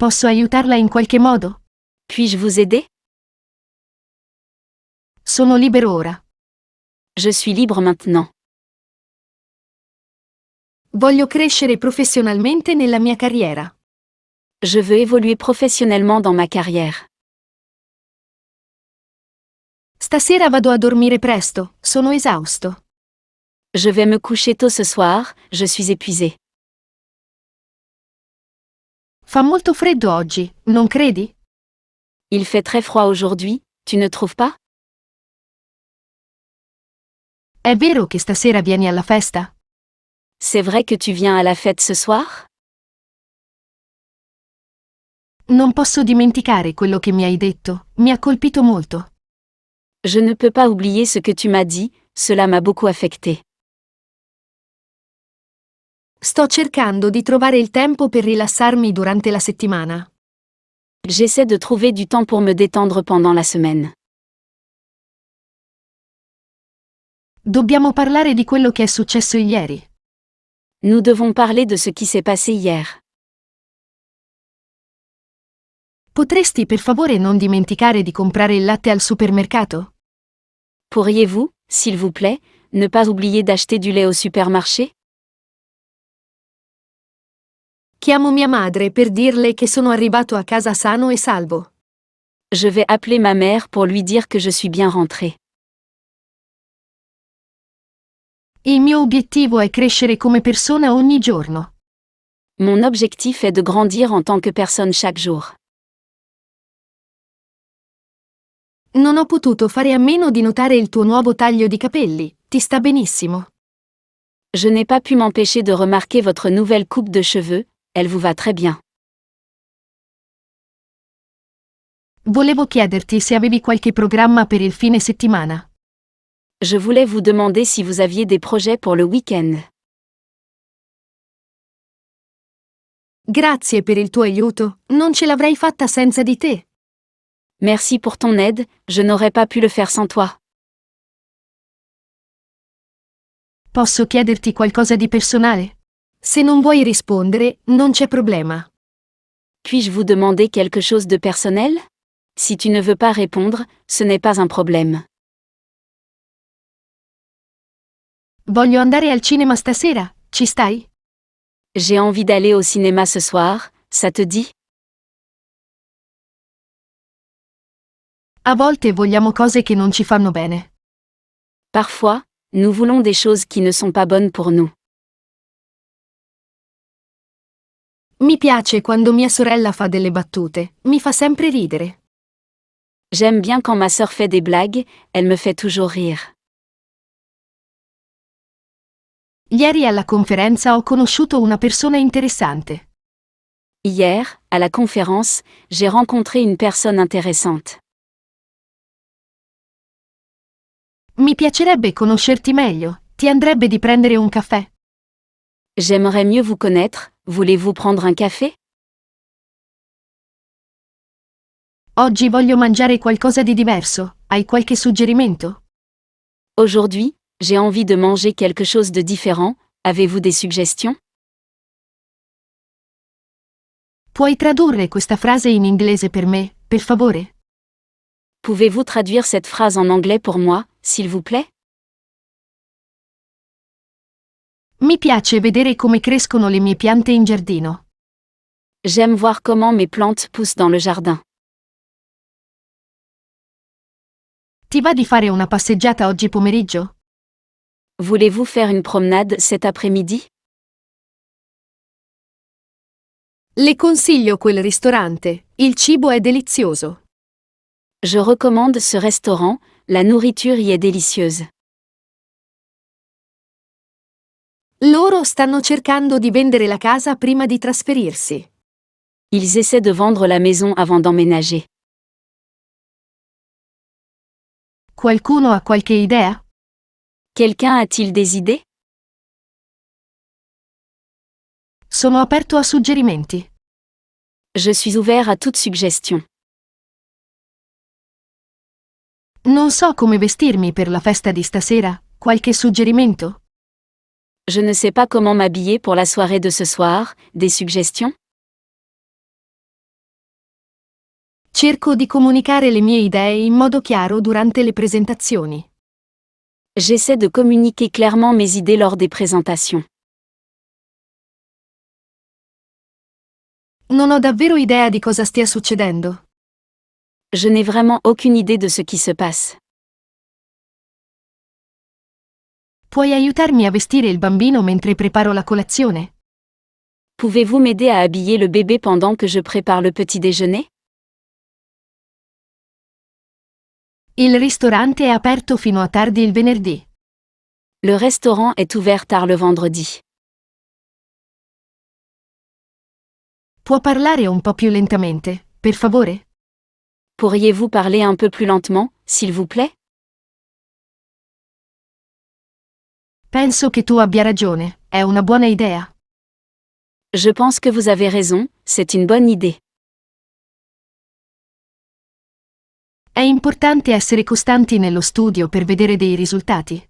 Posso aiutarla in qualche modo? Puis-je vous aider? Sono libero ora. Je suis libre maintenant. Voglio crescere professionalmente nella mia carriera. Je veux évoluer professionnellement dans ma carrière. Stasera vado a dormire presto, sono esausto. Je vais me coucher tôt ce soir, je suis épuisé. Fa molto freddo oggi, non credi? Il fait très froid aujourd'hui, tu ne trouves pas? È vero che stasera vieni alla festa? C'est vrai que tu viens à la fête ce soir? Non posso dimenticare quello che mi hai detto, mi ha colpito molto. Je ne peux pas oublier ce que tu m'as dit, cela m'a beaucoup affecté. Sto cercando di trovare il tempo per rilassarmi durante la settimana. J'essaie de trouver du temps pour me détendre pendant la semaine. Dobbiamo parlare di quello che è successo ieri. Nous devons parler de ce qui s'est passé hier. Potresti per favore non dimenticare di comprare il latte al supermercato? Pourriez-vous, s'il vous plaît, ne pas oublier d'acheter du lait au supermarché? Chiamo mia madre per dirle che sono arrivato a casa sano e salvo. Je vais appeler ma mère pour lui dire que je suis bien rentré. Il mio obiettivo è crescere come persona ogni giorno. Mon objectif est de grandir en tant que personne chaque jour. Non ho potuto fare a meno di notare il tuo nuovo taglio di capelli, ti sta benissimo. Je n'ai pas pu m'empêcher de remarquer votre nouvelle coupe de cheveux, elle vous va très bien. Volevo chiederti se avevi qualche programma per il fine settimana. Je voulais vous demander si vous aviez des projets pour le week-end. Grazie per il tuo aiuto, non ce l'avrei fatta senza di te. Merci pour ton aide, je n'aurais pas pu le faire sans toi. Posso chiederti qualcosa di personale? Se non vuoi rispondere, non c'è problema. Puis-je vous demander quelque chose de personnel? Si tu ne veux pas répondre, ce n'est pas un problème. Voglio andare al cinema stasera, ci stai? J'ai envie d'aller au cinéma ce soir, ça te dit? A volte vogliamo cose che non ci fanno bene. Parfois, nous voulons des choses qui ne sont pas bonnes pour nous. Mi piace quando mia sorella fa delle battute, mi fa sempre ridere. J'aime bien quand ma sœur fait des blagues, elle me fait toujours rire. Ieri alla conferenza ho conosciuto una persona interessante. Hier, à la conférence, j'ai rencontré une personne intéressante. Mi piacerebbe conoscerti meglio, ti andrebbe di prendere un caffè? J'aimerais mieux vous connaître, voulez-vous prendre un café? Oggi voglio mangiare qualcosa di diverso, hai qualche suggerimento? Aujourd'hui, j'ai envie de manger quelque chose de différent, avez-vous des suggestions? Puoi tradurre questa frase in inglese per me, per favore? Pouvez-vous traduire cette phrase en anglais pour moi, s'il vous plaît? Mi piace vedere come crescono le mie piante in giardino. J'aime voir comment mes plantes poussent dans le jardin. Ti va di fare una passeggiata oggi pomeriggio? Voulez-vous faire une promenade cet après-midi? Le consiglio quel ristorante, il cibo è delizioso. Je recommande ce restaurant, la nourriture y est délicieuse. Loro stanno cercando di vendere la casa prima di trasferirsi. Ils essaient de vendre la maison avant d'emménager. Qualcuno ha qualche idea? Quelqu'un a-t-il des idées? Sono aperto a suggerimenti. Je suis ouvert à toute suggestion. Non so come vestirmi per la festa di stasera, qualche suggerimento? Je ne sais pas comment m'habiller pour la soirée de ce soir, des suggestions? Cerco di comunicare le mie idee in modo chiaro durante le presentazioni. J'essaie de communiquer clairement mes idées lors des présentations. Non ho davvero idea di cosa stia succedendo. Je n'ai vraiment aucune idée de ce qui se passe. Puoi aiutarmi a vestire il bambino mentre preparo la colazione? Pouvez-vous m'aider à habiller le bébé pendant que je prépare le petit déjeuner? Il ristorante è aperto fino a tardi il venerdì. Le restaurant est ouvert tard le vendredi. Può parlare un po' più lentamente, per favore? Pourriez-vous parler un peu plus lentement, s'il vous plaît? Penso che tu abbia ragione, è una buona idea. Je pense que vous avez raison, c'est une bonne idée. È importante essere costanti nello studio per vedere dei risultati.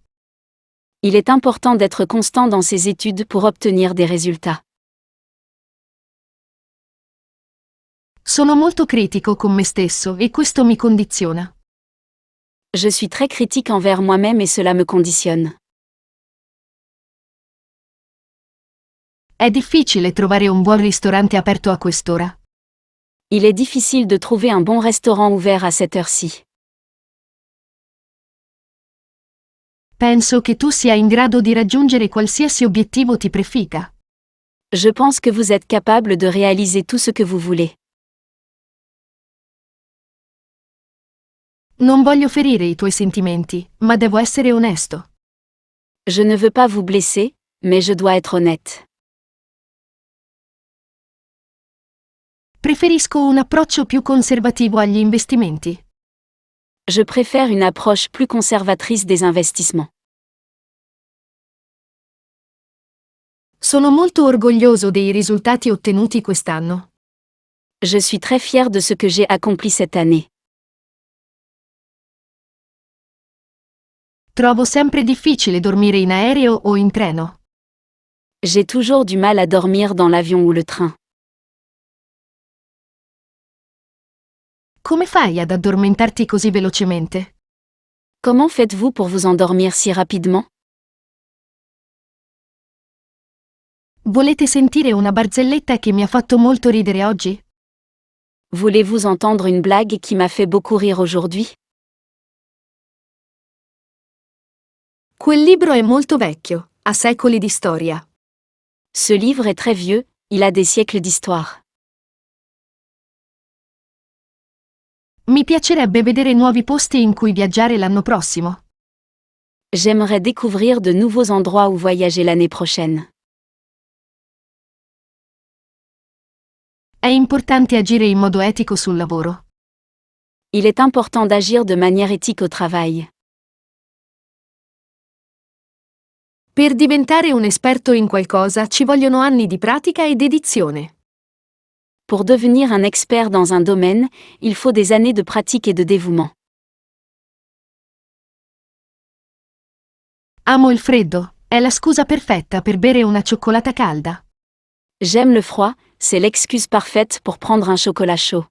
Il est important d'être constant dans ses études pour obtenir des résultats. Sono molto critico con me stesso e questo mi condiziona. Je suis très critique envers moi-même et cela me conditionne. È difficile trovare un buon ristorante aperto a quest'ora. Il est difficile de trouver un bon restaurant ouvert à cette heure-ci. Penso che tu sia in grado di raggiungere qualsiasi obiettivo ti prefigga. Je pense que vous êtes capable de réaliser tout ce que vous voulez. Non voglio ferire i tuoi sentimenti, ma devo essere onesto. Je ne veux pas vous blesser, mais je dois être honnête. Preferisco un approccio più conservativo agli investimenti. Je préfère une approche plus conservatrice des investissements. Sono molto orgoglioso dei risultati ottenuti quest'anno. Je suis très fière de ce que j'ai accompli cette année. Trovo sempre difficile dormire in aereo o in treno. J'ai toujours du mal à dormir dans l'avion ou le train. Come fai ad addormentarti così velocemente? Comment faites-vous pour vous endormir si rapidement? Volete sentire una barzelletta che mi ha fatto molto ridere oggi? Voulez-vous entendre une blague qui m'a fait beaucoup rire aujourd'hui? Quel libro è molto vecchio, ha secoli di storia. Ce livre est très vieux, il a des siècles d'histoire. Mi piacerebbe vedere nuovi posti in cui viaggiare l'anno prossimo. J'aimerais découvrir de nouveaux endroits où voyager l'année prochaine. È importante agire in modo etico sul lavoro. Il est important d'agir de manière éthique au travail. Per diventare un esperto in qualcosa ci vogliono anni di pratica e dedizione. Pour devenir un expert dans un domaine, il faut des années de pratique et de dévouement. Amo il freddo, è la scusa perfetta per bere una cioccolata calda. J'aime le froid, c'est l'excuse parfaite pour prendre un chocolat chaud.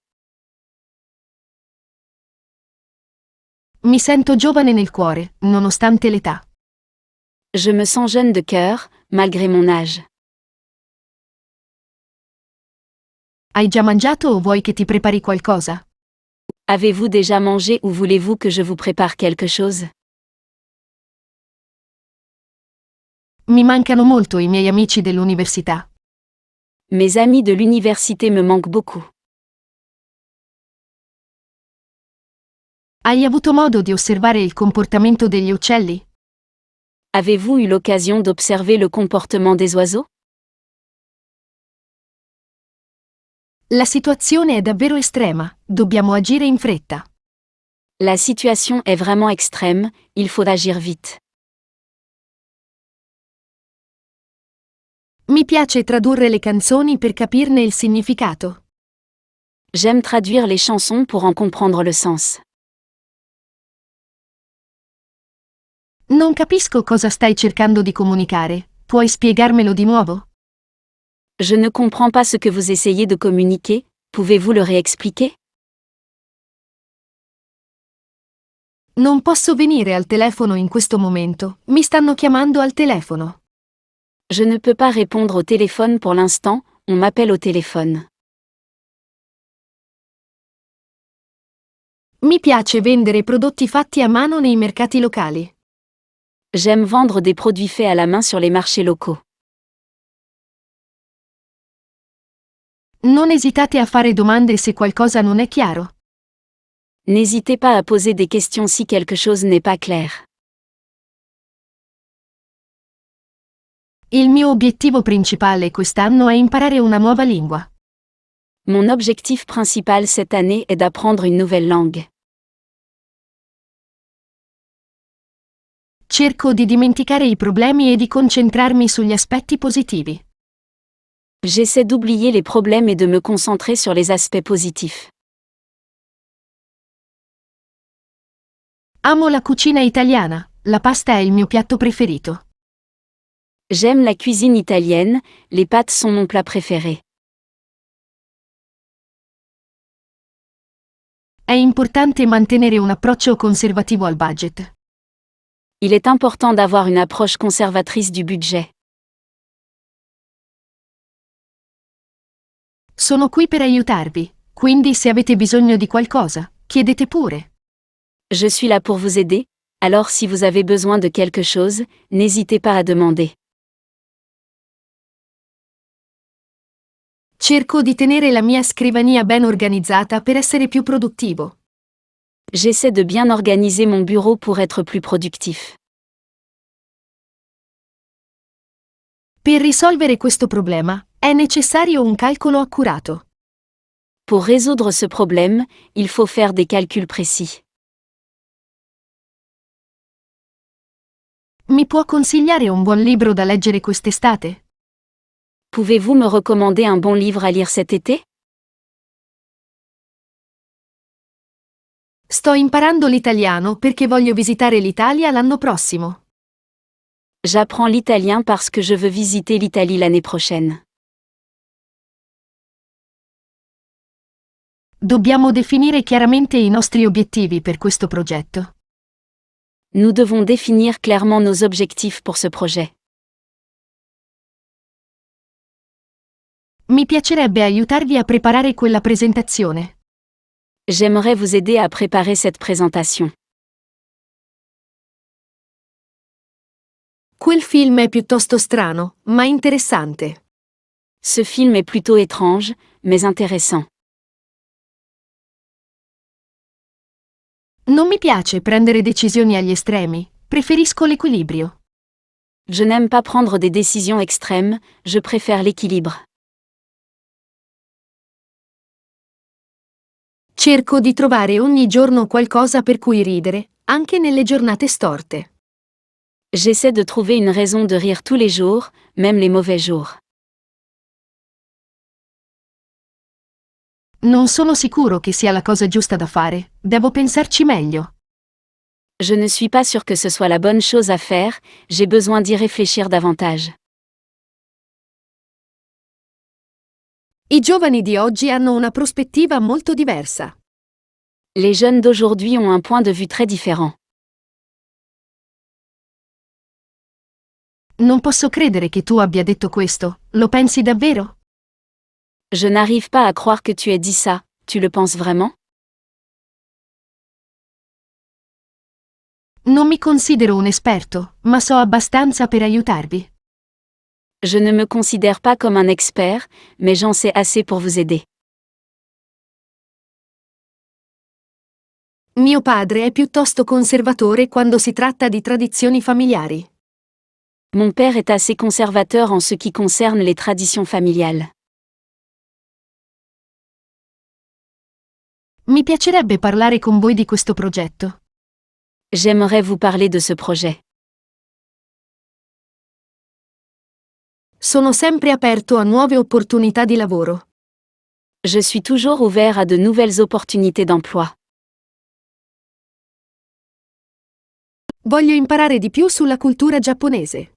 Mi sento giovane nel cuore, nonostante l'età. Je me sens jeune de cœur, malgré mon âge. Hai già mangiato o vuoi che ti prepari qualcosa? Avez-vous déjà mangé ou voulez-vous que je vous prépare quelque chose? Mi mancano molto i miei amici dell'università. Mes amis de l'université me manquent beaucoup. Hai avuto modo di osservare il comportamento degli uccelli? Avez-vous eu l'occasion d'observer le comportement des oiseaux? La situazione è davvero estrema, dobbiamo agire in fretta. La situation est vraiment extrême, il faut agir vite. Mi piace tradurre le canzoni per capirne il significato. J'aime traduire les chansons pour en comprendre le sens. Non capisco cosa stai cercando di comunicare, puoi spiegarmelo di nuovo? Je ne comprends pas ce que vous essayez de communiquer, pouvez-vous le réexpliquer? Non posso venire al telefono in questo momento, mi stanno chiamando al telefono. Je ne peux pas répondre au téléphone pour l'instant, on m'appelle au téléphone. Mi piace vendere prodotti fatti a mano nei mercati locali. J'aime vendre des produits faits à la main sur les marchés locaux. Non esitate a fare domande se qualcosa non è chiaro. N'hésitez pas à poser des questions si quelque chose n'est pas clair. Il mio obiettivo principale quest'anno è imparare una nuova lingua. Mon objectif principal cette année est d'apprendre une nouvelle langue. Cerco di dimenticare i problemi e di concentrarmi sugli aspetti positivi. J'essaie d'oublier les problèmes et de me concentrer sur les aspects positifs. Amo la cucina italiana, la pasta è il mio piatto preferito. J'aime la cuisine italienne, les pâtes sont mon plat préféré. È importante mantenere un approccio conservativo al budget. Il est important d'avoir une approche conservatrice du budget. Sono qui per aiutarvi, quindi se avete bisogno di qualcosa, chiedete pure. Je suis là pour vous aider, alors si vous avez besoin de quelque chose, n'hésitez pas à demander. Cerco di tenere la mia scrivania ben organizzata per essere più produttivo. J'essaie de bien organiser mon bureau pour être plus productif. Per risolvere questo problema, è necessario un calcolo accurato. Pour résoudre ce problème, il faut faire des calculs précis. Mi può consigliare un buon libro da leggere quest'estate? Pouvez-vous me recommander un bon livre à lire cet été? Sto imparando l'italiano perché voglio visitare l'Italia l'anno prossimo. J'apprends l'italien parce que je veux visiter l'Italie l'année prochaine. Dobbiamo definire chiaramente i nostri obiettivi per questo progetto. Nous devons définir clairement nos objectifs pour ce projet. Mi piacerebbe aiutarvi a preparare quella presentazione. J'aimerais vous aider à préparer cette présentation. Quel film è piuttosto strano, ma interessante. Ce film est plutôt étrange, mais intéressant. Non mi piace prendere decisioni agli estremi, preferisco l'equilibrio. Je n'aime pas prendre des décisions extrêmes, je préfère l'équilibre. Cerco di trovare ogni giorno qualcosa per cui ridere, anche nelle giornate storte. J'essaie de trouver une raison de rire tous les jours, même les mauvais jours. Non sono sicuro che sia la cosa giusta da fare, devo pensarci meglio. Je ne suis pas sûr que ce soit la bonne chose à faire, j'ai besoin d'y réfléchir davantage. I giovani di oggi hanno una prospettiva molto diversa. Les jeunes d'aujourd'hui ont un point de vue très différent. Non posso credere che tu abbia detto questo, lo pensi davvero? Je n'arrive pas à croire que tu aies dit ça, tu le penses vraiment? Non mi considero un esperto, ma so abbastanza per aiutarvi. Je ne me considère pas comme un expert, mais j'en sais assez pour vous aider. Mio padre è piuttosto conservatore quando si tratta di tradizioni familiari. Mon père est assez conservateur en ce qui concerne les traditions familiales. Mi piacerebbe parlare con voi di questo progetto. J'aimerais vous parler de ce projet. Sono sempre aperto a nuove opportunità di lavoro. Je suis toujours ouvert à de nouvelles opportunités d'emploi. Voglio imparare di più sulla cultura giapponese.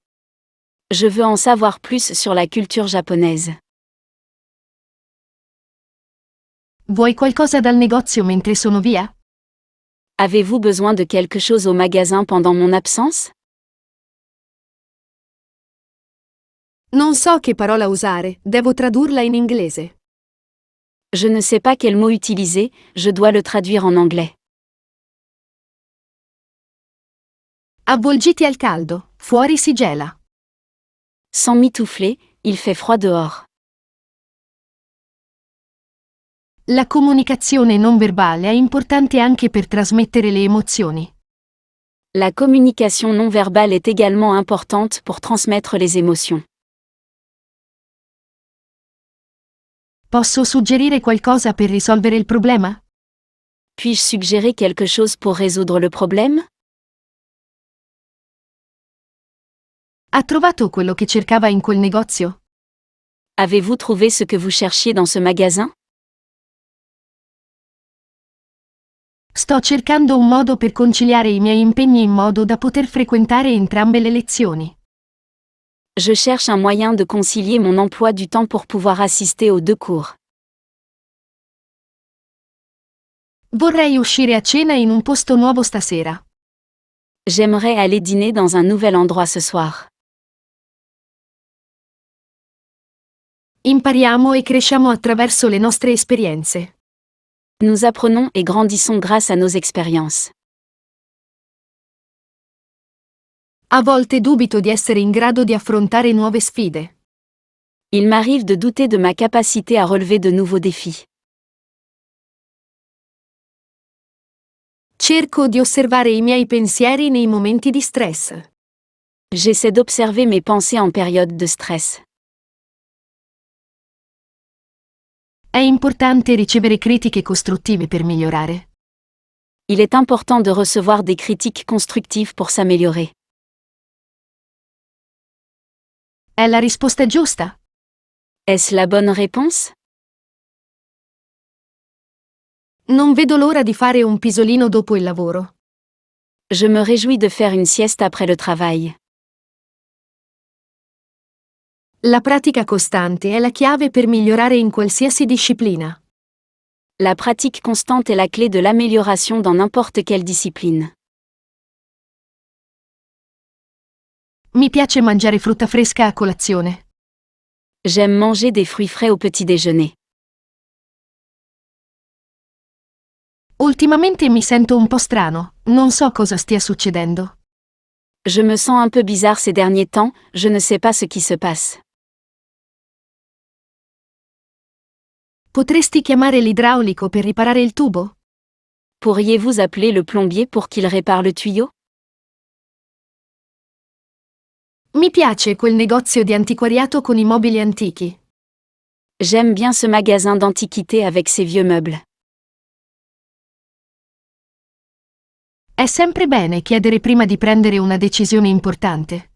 Je veux en savoir plus sur la culture japonaise. Vuoi qualcosa dal negozio mentre sono via? Avez-vous besoin de quelque chose au magasin pendant mon absence? Non so che parola usare, devo tradurla in inglese. Je ne sais pas quel mot utiliser, je dois le traduire en anglais. Avvolgiti al caldo, fuori si gela. Sans mitoufler, il fait froid dehors. La comunicazione non verbale è importante anche per trasmettere le emozioni. La communication non verbale est également importante pour transmettre les émotions. Posso suggerire qualcosa per risolvere il problema? Puis-je suggérer quelque chose pour résoudre le problème? Ha trovato quello che cercava in quel negozio? Avez-vous trouvé ce que vous cherchiez dans ce magasin? Sto cercando un modo per conciliare i miei impegni in modo da poter frequentare entrambe le lezioni. Je cherche un moyen de concilier mon emploi du temps pour pouvoir assister aux 2 cours. Vorrei uscire a cena in un posto nuovo stasera. J'aimerais aller dîner dans un nouvel endroit ce soir. Impariamo e cresciamo attraverso le nostre esperienze. Nous apprenons et grandissons grâce à nos expériences. A volte dubito di essere in grado di affrontare nuove sfide. Il m'arrive de douter de ma capacité à relever de nouveaux défis. Cerco di osservare i miei pensieri nei momenti di stress. J'essaie d'observer mes pensées en période de stress. È importante ricevere critiche costruttive per migliorare. Il est important de recevoir des critiques constructives pour s'améliorer. È la risposta giusta? Est-ce la bonne réponse? Non vedo l'ora di fare un pisolino dopo il lavoro. Je me réjouis de faire une sieste après le travail. La pratica costante è la chiave per migliorare in qualsiasi disciplina. La pratique constante est la clé de l'amélioration dans n'importe quelle discipline. Mi piace mangiare frutta fresca a colazione. J'aime manger des fruits frais au petit déjeuner. Ultimamente mi sento un po' strano, non so cosa stia succedendo. Je me sens un peu bizarre ces derniers temps, je ne sais pas ce qui se passe. Potresti chiamare l'idraulico per riparare il tubo? Pourriez-vous appeler le plombier pour qu'il répare le tuyau? Mi piace quel negozio di antiquariato con i mobili antichi. J'aime bien ce magasin d'antiquités avec ses vieux meubles. È sempre bene chiedere prima di prendere una decisione importante.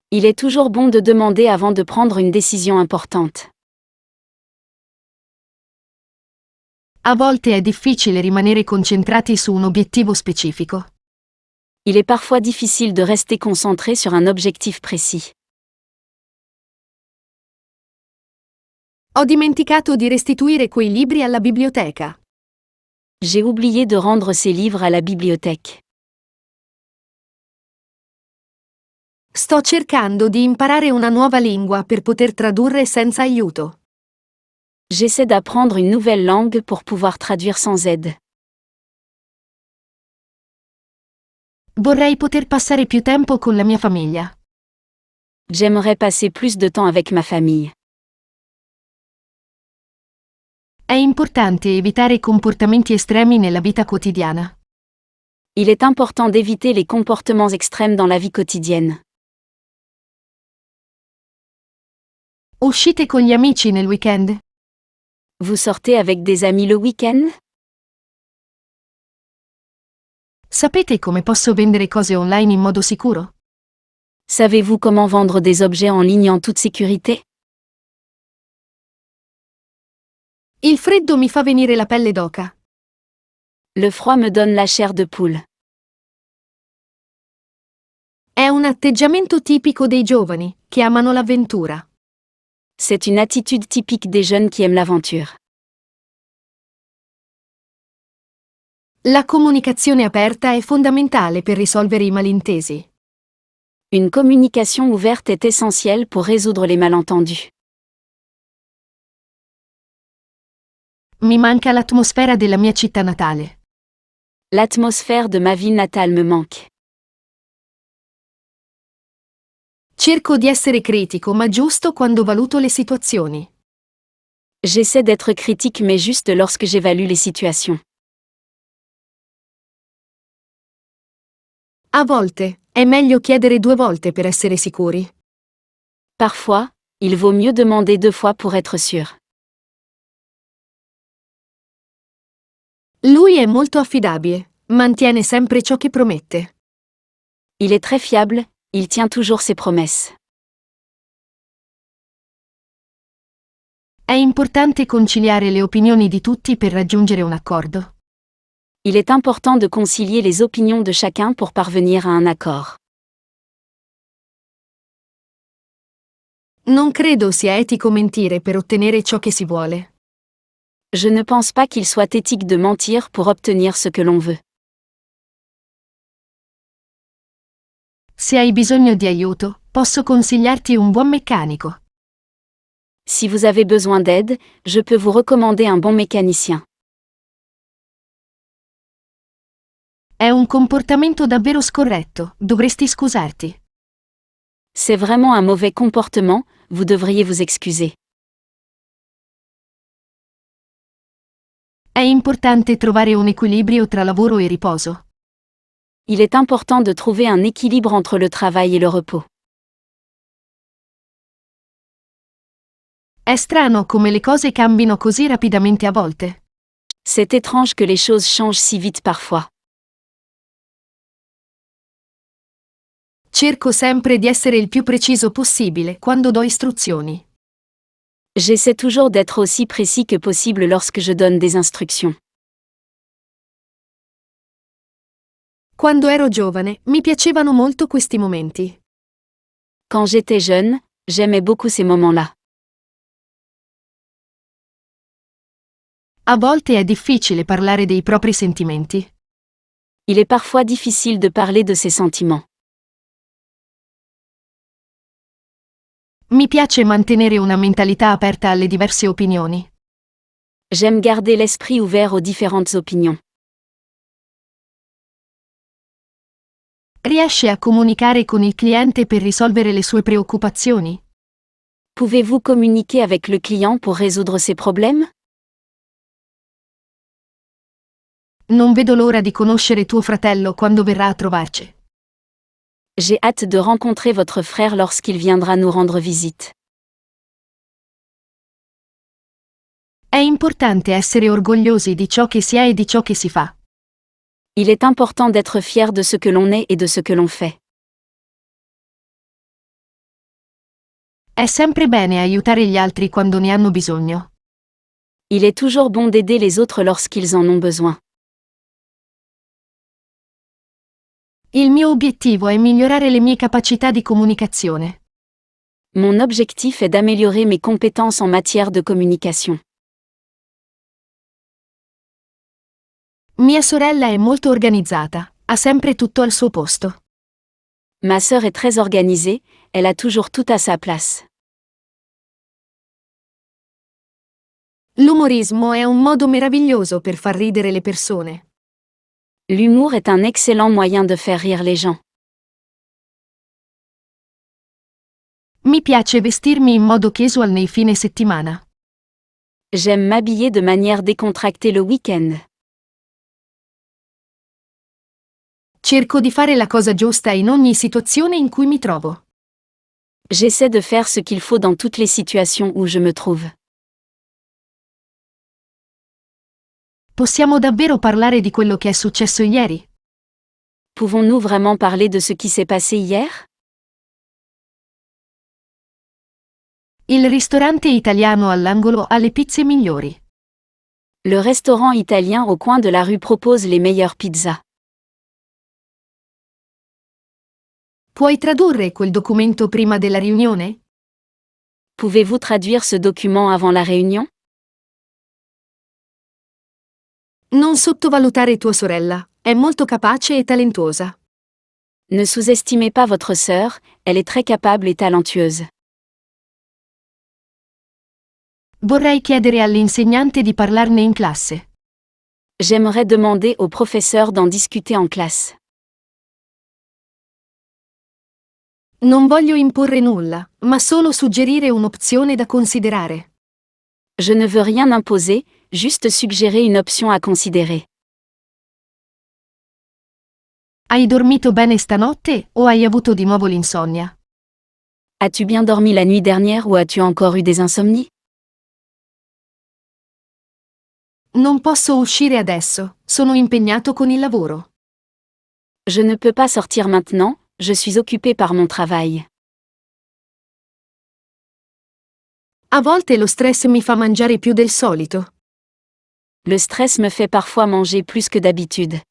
Il est toujours bon de demander avant de prendre une décision importante. A volte è difficile rimanere concentrati su un obiettivo specifico. Il est parfois difficile de rester concentré sur un objectif précis. Ho dimenticato di restituire quei libri alla biblioteca. J'ai oublié de rendre ces livres à la bibliothèque. Sto cercando di imparare una nuova lingua per poter tradurre senza aiuto. J'essaie d'apprendre une nouvelle langue pour pouvoir traduire sans aide. Vorrei poter passare più tempo con la mia famiglia. J'aimerais passer plus de temps avec ma famille. È importante evitare comportamenti estremi nella vita quotidiana. Il est important d'éviter les comportements extrêmes dans la vie quotidienne. Uscite con gli amici nel weekend? Vous sortez avec des amis le week-end? Sapete come posso vendere cose online in modo sicuro? Savez-vous comment vendre des objets en ligne en toute sécurité? Il freddo mi fa venire la pelle d'oca. Le froid me donne la chair de poule. È un atteggiamento tipico dei giovani, che amano l'avventura. C'est une attitude typique des jeunes qui aiment l'aventure. La comunicazione aperta è fondamentale per risolvere i malintesi. Une communication ouverte est essentielle pour résoudre les malentendus. Mi manca l'atmosfera della mia città natale. L'atmosphère de ma ville natale me manque. Cerco di essere critico ma giusto quando valuto le situazioni. J'essaie d'être critique mais juste lorsque j'évalue les situations. A volte, è meglio chiedere 2 volte per essere sicuri. Parfois, il vaut mieux demander 2 fois pour être sûr. Lui è molto affidabile, mantiene sempre ciò che promette. Il est très fiable, il tient toujours ses promesses. È importante conciliare le opinioni di tutti per raggiungere un accordo. Il est important de concilier les opinions de chacun pour parvenir à un accord. Non credo sia etico mentire per ottenere ciò che si vuole. Je ne pense pas qu'il soit éthique de mentir pour obtenir ce que l'on veut. Se hai bisogno di aiuto, posso consigliarti un buon meccanico. Si vous avez besoin d'aide, je peux vous recommander un bon mécanicien. È un comportamento davvero scorretto, dovresti scusarti. C'est vraiment un mauvais comportement, vous devriez vous excuser. È importante trovare un equilibrio tra lavoro e riposo. Il est important de trouver un équilibre entre le travail et le repos. È strano come le cose cambino così rapidamente a volte. C'est étrange que les choses changent si vite parfois. Cerco sempre di essere il più preciso possibile quando do istruzioni. J'essaie toujours d'être aussi précis que possible lorsque je donne des instructions. Quando ero giovane, mi piacevano molto questi momenti. Quand j'étais jeune, j'aimais beaucoup ces moments-là. A volte è difficile parlare dei propri sentimenti. Il est parfois difficile de parler de ses sentiments. Mi piace mantenere una mentalità aperta alle diverse opinioni. J'aime garder l'esprit ouvert aux différentes opinions. Riesce a comunicare con il cliente per risolvere le sue preoccupazioni? Pouvez-vous communiquer avec le client pour résoudre ses problèmes? Non vedo l'ora di conoscere tuo fratello quando verrà a trovarci. J'ai hâte de rencontrer votre frère lorsqu'il viendra nous rendre visite. È importante essere orgogliosi di ciò che si è e di ciò che si fa. Il est important d'être fier de ce que l'on est et de ce que l'on fait. È sempre bene aiutare gli altri quando ne hanno bisogno. Il est toujours bon d'aider les autres lorsqu'ils en ont besoin. Il mio obiettivo è migliorare le mie capacità di comunicazione. Mon objectif est d'améliorer mes compétences en matière de communication. Mia sorella è molto organizzata, ha sempre tutto al suo posto. Ma sœur est très organisée, elle a toujours tout à sa place. L'umorismo è un modo meraviglioso per far ridere le persone. L'humour est un excellent moyen de faire rire les gens. Mi piace vestirmi in modo casual nei fine settimana. J'aime m'habiller de manière décontractée le week-end. Cerco di fare la cosa giusta in ogni situazione in cui mi trovo. J'essaie de faire ce qu'il faut dans toutes les situations où je me trouve. Possiamo davvero parlare di quello che è successo ieri? Pouvons-nous vraiment parler de ce qui s'est passé hier? Il ristorante italiano all'angolo ha le pizze migliori. Le restaurant italien au coin de la rue propose les meilleures pizzas. Puoi tradurre quel documento prima della riunione? Pouvez-vous traduire ce document avant la réunion? Non sottovalutare tua sorella, è molto capace e talentuosa. Ne sous-estimez pas votre sœur, elle est très capable et talentueuse. Vorrei chiedere all'insegnante di parlarne in classe. J'aimerais demander au professeur d'en discuter en classe. Non voglio imporre nulla, ma solo suggerire un'opzione da considerare. Je ne veux rien imposer, juste suggérer une option à considérer. Hai dormito bene stanotte o hai avuto di nuovo l'insonnia? As-tu bien dormi la nuit dernière ou as-tu encore eu des insomnies? Non posso uscire adesso, sono impegnato con il lavoro. Je ne peux pas sortir maintenant, je suis occupé par mon travail. A volte lo stress mi fa mangiare più del solito. Le stress me fait parfois manger plus que d'habitude.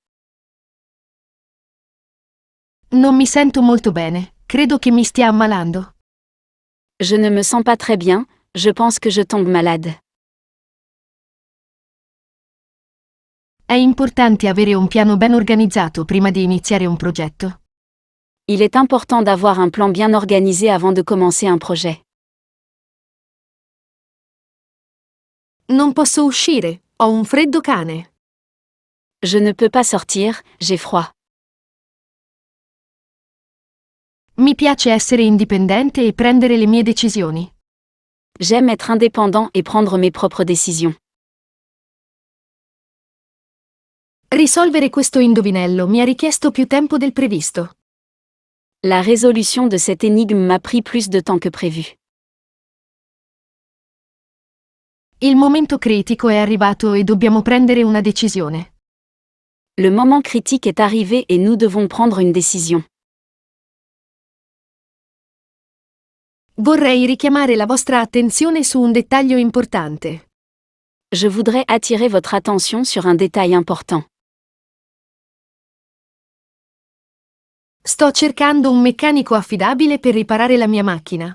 Non mi sento molto bene, credo che mi stia ammalando. Je ne me sens pas très bien, je pense que je tombe malade. È importante avere un piano ben organizzato prima di iniziare un progetto. Il est important d'avoir un plan bien organisé avant de commencer un projet. Non posso uscire, ho un freddo cane. Je ne peux pas sortir, j'ai froid. Mi piace essere indipendente e prendere le mie decisioni. J'aime être indépendant et prendre mes propres décisions. Risolvere questo indovinello mi ha richiesto più tempo del previsto. La résolution de cette énigme m'a pris plus de temps que prévu. Il momento critico è arrivato e dobbiamo prendere una decisione. Le moment critique est arrivé et nous devons prendre une décision. Vorrei richiamare la vostra attenzione su un dettaglio importante. Je voudrais attirer votre attention sur un détail important. Sto cercando un meccanico affidabile per riparare la mia macchina.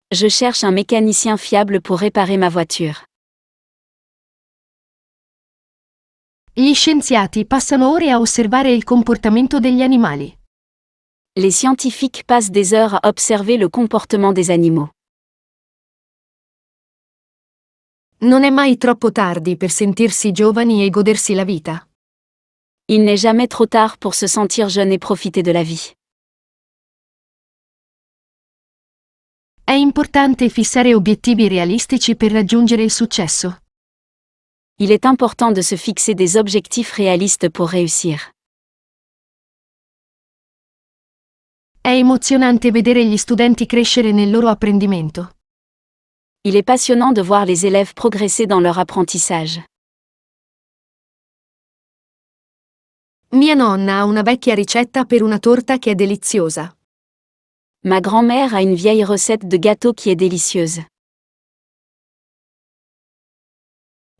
Je cherche un mécanicien fiable pour réparer ma voiture. Gli scienziati passano ore a osservare il comportamento degli animali. Les scientifiques passent des heures à observer le comportement des animaux. Non è mai troppo tardi per sentirsi giovani e godersi la vita. Il n'est jamais trop tard pour se sentir jeune et profiter de la vie. È importante fissare obiettivi realistici per raggiungere il successo. Il est important de se fixer des objectifs réalistes pour réussir. È emozionante vedere gli studenti crescere nel loro apprendimento. Il est passionnant de voir les élèves progresser dans leur apprentissage. Mia nonna ha una vecchia ricetta per una torta che è deliziosa. Ma grand-mère a une vieille recette de gâteau qui est délicieuse.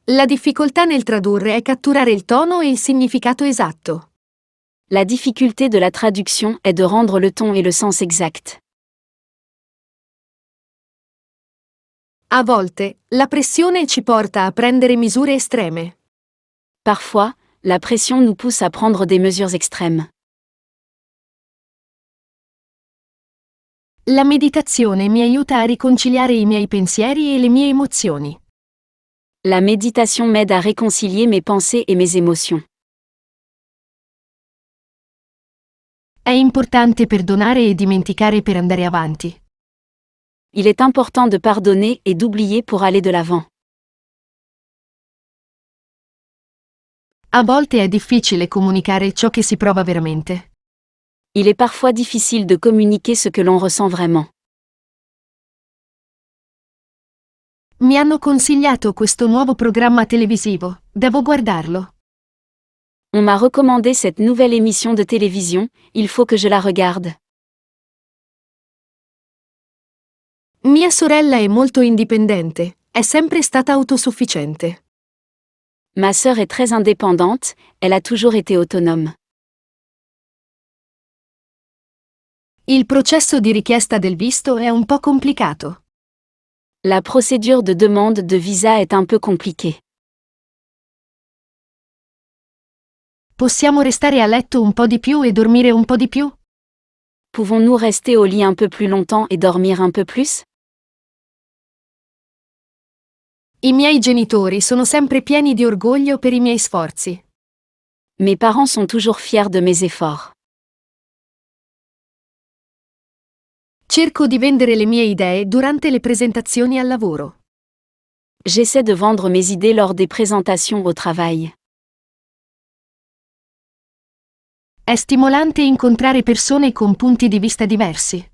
La difficoltà nel tradurre è catturare il tono e il significato esatto. La difficulté de la traduction est de rendre le ton et le sens exact. A volte, la pressione ci porta a prendere misure estreme. Parfois, la pression nous pousse à prendre des mesures extrêmes. La meditazione mi aiuta a riconciliare i miei pensieri e le mie emozioni. La méditation m'aide à réconcilier mes pensées et mes émotions. È importante perdonare e dimenticare per andare avanti. Il est important de pardonner et d'oublier pour aller de l'avant. A volte è difficile comunicare ciò che si prova veramente. Il est parfois difficile de communiquer ce que l'on ressent vraiment. Mi hanno consigliato questo nuovo programma televisivo, devo guardarlo. On m'a recommandé cette nouvelle émission de télévision, il faut que je la regarde. Mia sorella è molto indipendente, è sempre stata autosufficiente. Ma sœur est très indépendante, elle a toujours été autonome. Il processo di richiesta del visto è un po' complicato. La procédure de demande de visa est un peu compliquée. Possiamo restare a letto un po' di più e dormire un po' di più? Pouvons-nous rester au lit un peu plus longtemps et dormir un peu plus? I miei genitori sono sempre pieni di orgoglio per i miei sforzi. Mes parents sont toujours fiers de mes efforts. Cerco di vendere le mie idee durante le presentazioni al lavoro. J'essaie de vendre mes idées lors des présentations au travail. È stimolante incontrare persone con punti di vista diversi.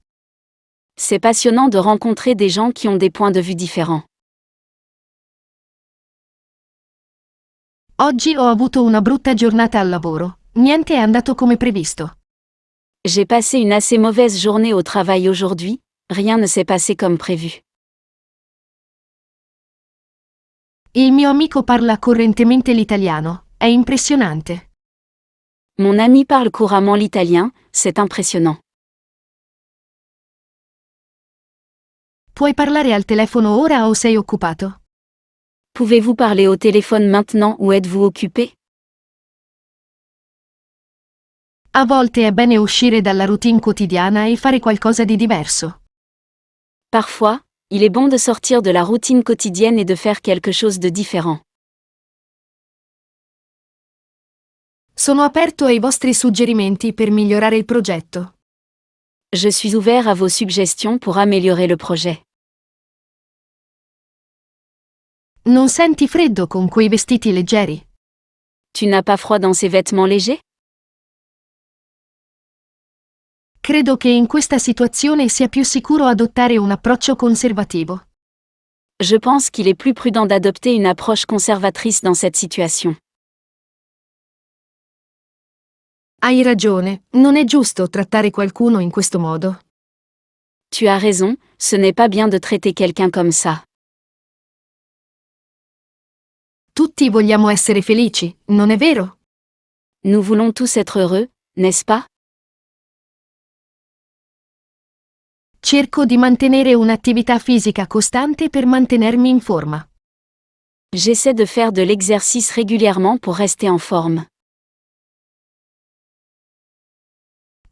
C'est passionnant de rencontrer des gens qui ont des points de vue différents. Oggi ho avuto una brutta giornata al lavoro. Niente è andato come previsto. J'ai passé une assez mauvaise journée au travail aujourd'hui, rien ne s'est passé comme prévu. Il mio amico parla correntemente l'italiano. È impressionante. Mon ami parle couramment l'italien, c'est impressionnant. Puoi parlare al telefono ora o sei occupato? Pouvez-vous parler au téléphone maintenant ou êtes-vous occupé? A volte è bene uscire dalla routine quotidiana e fare qualcosa di diverso. Parfois, il est bon de sortir de la routine quotidienne et de faire quelque chose de différent. Sono aperto ai vostri suggerimenti per migliorare il progetto. Je suis ouvert à vos suggestions pour améliorer le projet. Non senti freddo con quei vestiti leggeri? Tu n'as pas froid dans ces vêtements légers? Credo che in questa situazione sia più sicuro adottare un approccio conservativo. Je pense qu'il est plus prudent d'adopter une approche conservatrice dans cette situation. Hai ragione, non è giusto trattare qualcuno in questo modo. Tu as raison, ce n'est pas bien de traiter quelqu'un comme ça. Tutti vogliamo essere felici, non è vero? Nous voulons tous être heureux, n'est-ce pas? Cerco di mantenere un'attività fisica costante per mantenermi in forma. J'essaie de faire de l'exercice régulièrement pour rester en forme.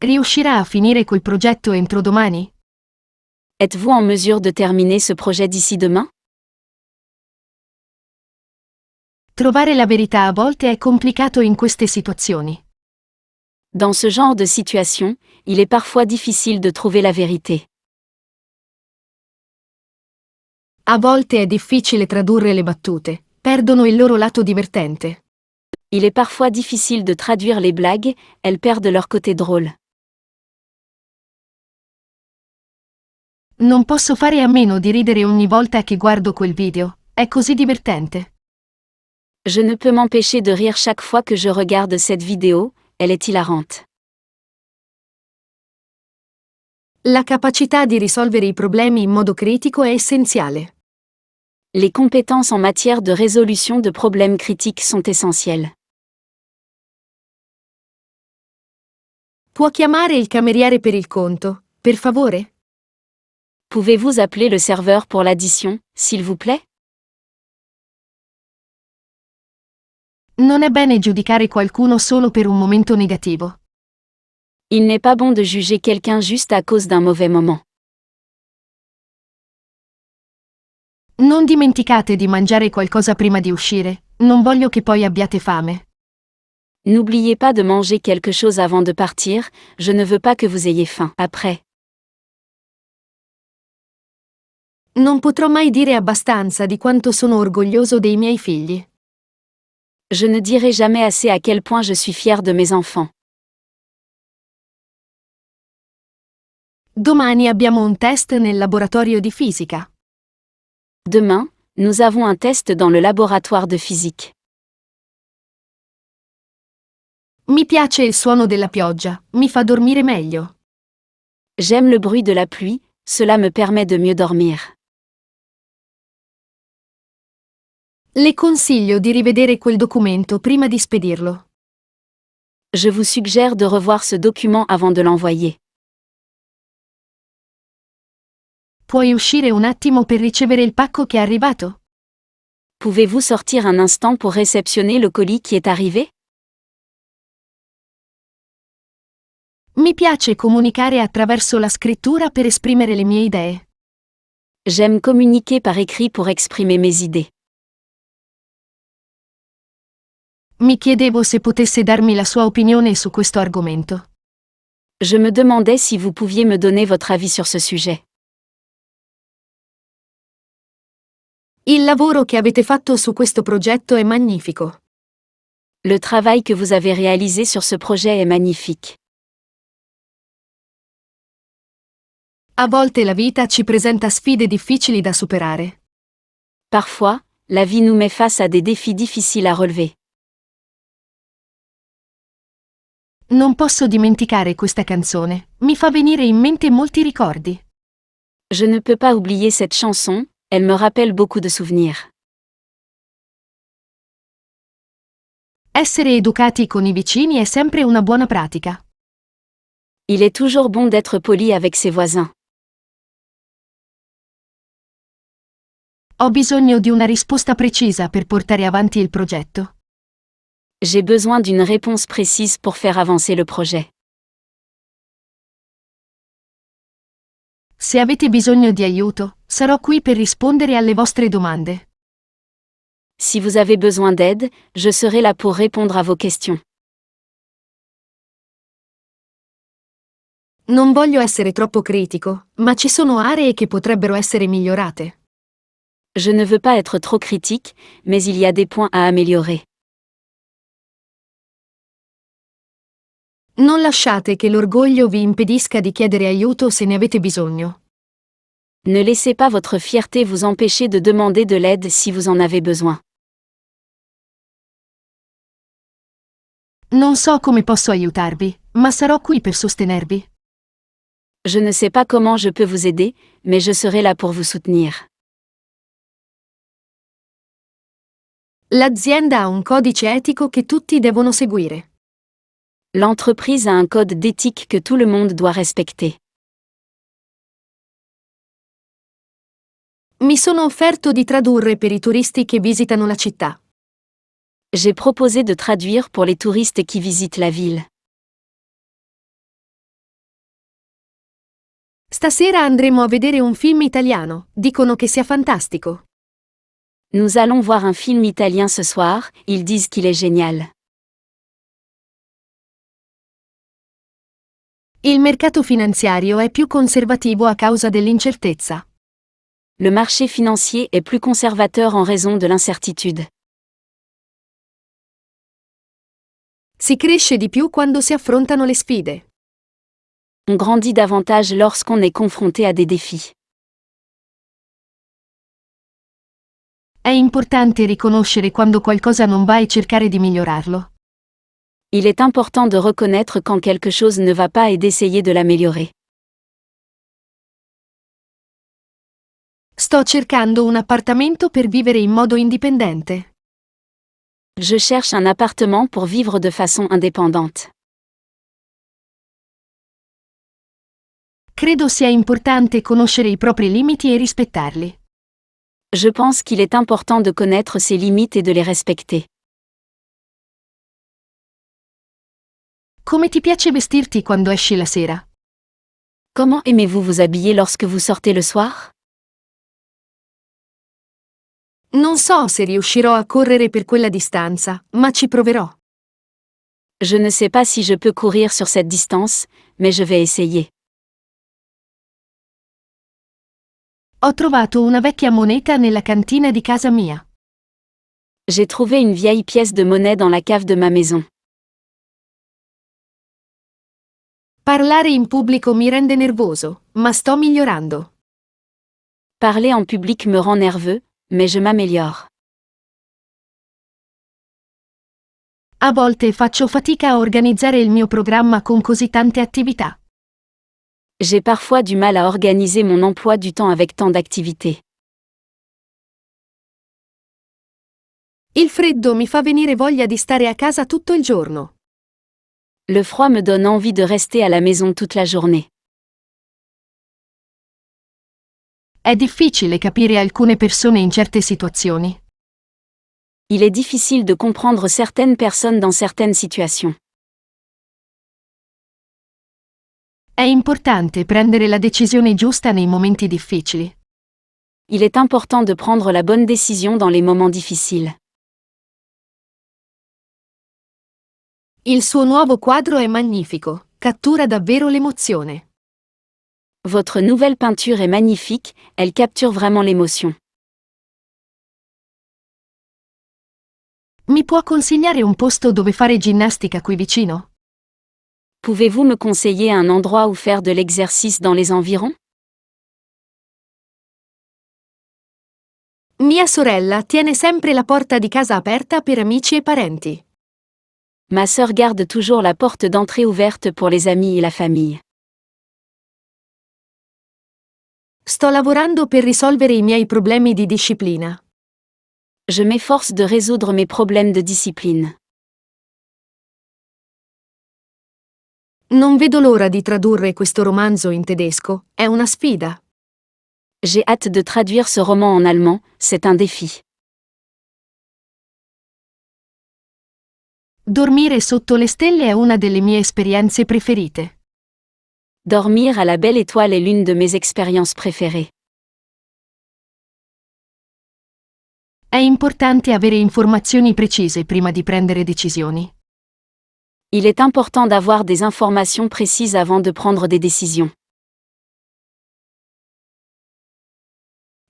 Riuscirà a finire quel progetto entro domani? Êtes-vous en mesure de terminer ce projet d'ici demain? Trovare la verità a volte è complicato in queste situazioni. Dans ce genre de situation, il est parfois difficile de trouver la vérité. A volte è difficile tradurre le battute, perdono il loro lato divertente. Il est parfois difficile de traduire les blagues, elles perdent leur côté drôle. Non posso fare a meno di ridere ogni volta che guardo quel video, è così divertente. Je ne peux m'empêcher de rire chaque fois que je regarde cette vidéo, elle est hilarante. La capacità di risolvere i problemi in modo critico è essenziale. Les compétences en matière de résolution de problèmes critiques sont essentielles. Può chiamare il cameriere per il conto, per favore? Pouvez-vous appeler le serveur pour l'addition, s'il vous plaît? Non è bene giudicare qualcuno solo per un momento negativo. Il n'est pas bon de juger quelqu'un juste à cause d'un mauvais moment. Non dimenticate di mangiare qualcosa prima di uscire, non voglio che poi abbiate fame. N'oubliez pas de manger quelque chose avant de partir, je ne veux pas que vous ayez faim après. Non potrò mai dire abbastanza di quanto sono orgoglioso dei miei figli. Je ne dirai jamais assez à quel point je suis fière de mes enfants. Domani abbiamo un test nel laboratorio di fisica. Demain, nous avons un test dans le laboratoire de physique. Mi piace il suono della pioggia, mi fa dormire meglio. J'aime le bruit de la pluie, cela me permet de mieux dormir. Le consiglio di rivedere quel documento prima di spedirlo. Je vous suggère de revoir ce document avant de l'envoyer. Puoi uscire un attimo per ricevere il pacco che è arrivato? Pouvez-vous sortir un instant pour réceptionner le colis qui est arrivé? Mi piace comunicare attraverso la scrittura per esprimere le mie idee. J'aime communiquer par écrit pour exprimer mes idées. Mi chiedevo se potesse darmi la sua opinione su questo argomento. Je me demandais si vous pouviez me donner votre avis sur ce sujet. Il lavoro che avete fatto su questo progetto è magnifico. Le travail que vous avez réalisé sur ce projet est magnifique. A volte la vita ci presenta sfide difficili da superare. Parfois, la vie nous met face à des défis difficiles à relever. Non posso dimenticare questa canzone, mi fa venire in mente molti ricordi. Je ne peux pas oublier cette chanson, elle me rappelle beaucoup de souvenirs. Essere educati con i vicini è sempre una buona pratica. Il est toujours bon d'être poli avec ses voisins. Ho bisogno di una risposta precisa per portare avanti il progetto. J'ai besoin d'une réponse précise pour faire avancer le projet. Se avete bisogno di aiuto, sarò qui per rispondere alle vostre domande. Si vous avez besoin d'aide, je serai là pour répondre à vos questions. Non voglio essere troppo critico, ma ci sono aree che potrebbero essere migliorate. Je ne veux pas être trop critique, mais il y a des points à améliorer. Non lasciate che l'orgoglio vi impedisca di chiedere aiuto se ne avete bisogno. Ne laissez pas votre fierté vous empêcher de demander de l'aide si vous en avez besoin. Non so come posso aiutarvi, ma sarò qui per sostenervi. Je ne sais pas comment je peux vous aider, mais je serai là pour vous soutenir. L'azienda ha un codice etico che tutti devono seguire. L'entreprise a un code d'éthique que tout le monde doit respecter. Mi sono offerto di tradurre per i turisti che visitano la città. J'ai proposé de traduire pour les touristes qui visitent la ville. Stasera andremo a vedere un film italiano, dicono che sia fantastico. Nous allons voir un film italien ce soir, ils disent qu'il est génial. Il mercato finanziario è più conservativo a causa dell'incertezza. Le marché financier est plus conservateur en raison de l'incertitude. Si cresce di più quando si affrontano le sfide. On grandit davantage lorsqu'on est confronté à des défis. È importante riconoscere quando qualcosa non va e cercare di migliorarlo. Il est important de reconnaître quand quelque chose ne va pas et d'essayer de l'améliorer. Sto cercando un appartamento per vivere in modo indipendente. Je cherche un appartement pour vivre de façon indépendante. Credo sia importante conoscere i propri limiti e rispettarli. Je pense qu'il est important de connaître ses limites et de les respecter. Come ti piace vestirti quando esci la sera? Comment aimez-vous vous habiller lorsque vous sortez le soir? Non so se riuscirò a correre per quella distanza, ma ci proverò. Je ne sais pas si je peux courir sur cette distance, mais je vais essayer. Ho trovato una vecchia moneta nella cantina di casa mia. J'ai trouvé une vieille pièce de monnaie dans la cave de ma maison. Parlare in pubblico mi rende nervoso, ma sto migliorando. Parler en public me rend nerveux, mais je m'améliore. A volte faccio fatica a organizzare il mio programma con così tante attività. J'ai parfois du mal à organiser mon emploi du temps avec tant d'activités. Il freddo mi fa venire voglia di stare a casa tutto il giorno. Le froid me donne envie de rester à la maison toute la journée. È difficile capire alcune persone in certe situazioni. Il est difficile de comprendre certaines personnes dans certaines situations. È importante prendere la decisione giusta nei momenti difficili. Il est important de prendre la bonne décision dans les moments difficiles. Il suo nuovo quadro è magnifico, cattura davvero l'emozione. Votre nouvelle peinture est magnifique, elle capture vraiment l'émotion. Mi può consigliare un posto dove fare ginnastica qui vicino? Pouvez-vous me conseiller un endroit où faire de l'exercice dans les environs? Mia sorella tiene sempre la porta di casa aperta per amici e parenti. Ma sœur garde toujours la porte d'entrée ouverte pour les amis et la famille. Sto lavorando per risolvere i miei problemi di disciplina. Je m'efforce de résoudre mes problèmes de discipline. Non vedo l'ora di tradurre questo romanzo in tedesco, è una sfida. J'ai hâte de traduire ce roman en allemand, c'est un défi. Dormire sotto le stelle è una delle mie esperienze preferite. Dormir à la belle étoile est l'une de mes expériences préférées. È importante avere informazioni precise prima di prendere decisioni. Il est important d'avoir des informations précises avant de prendre des décisions.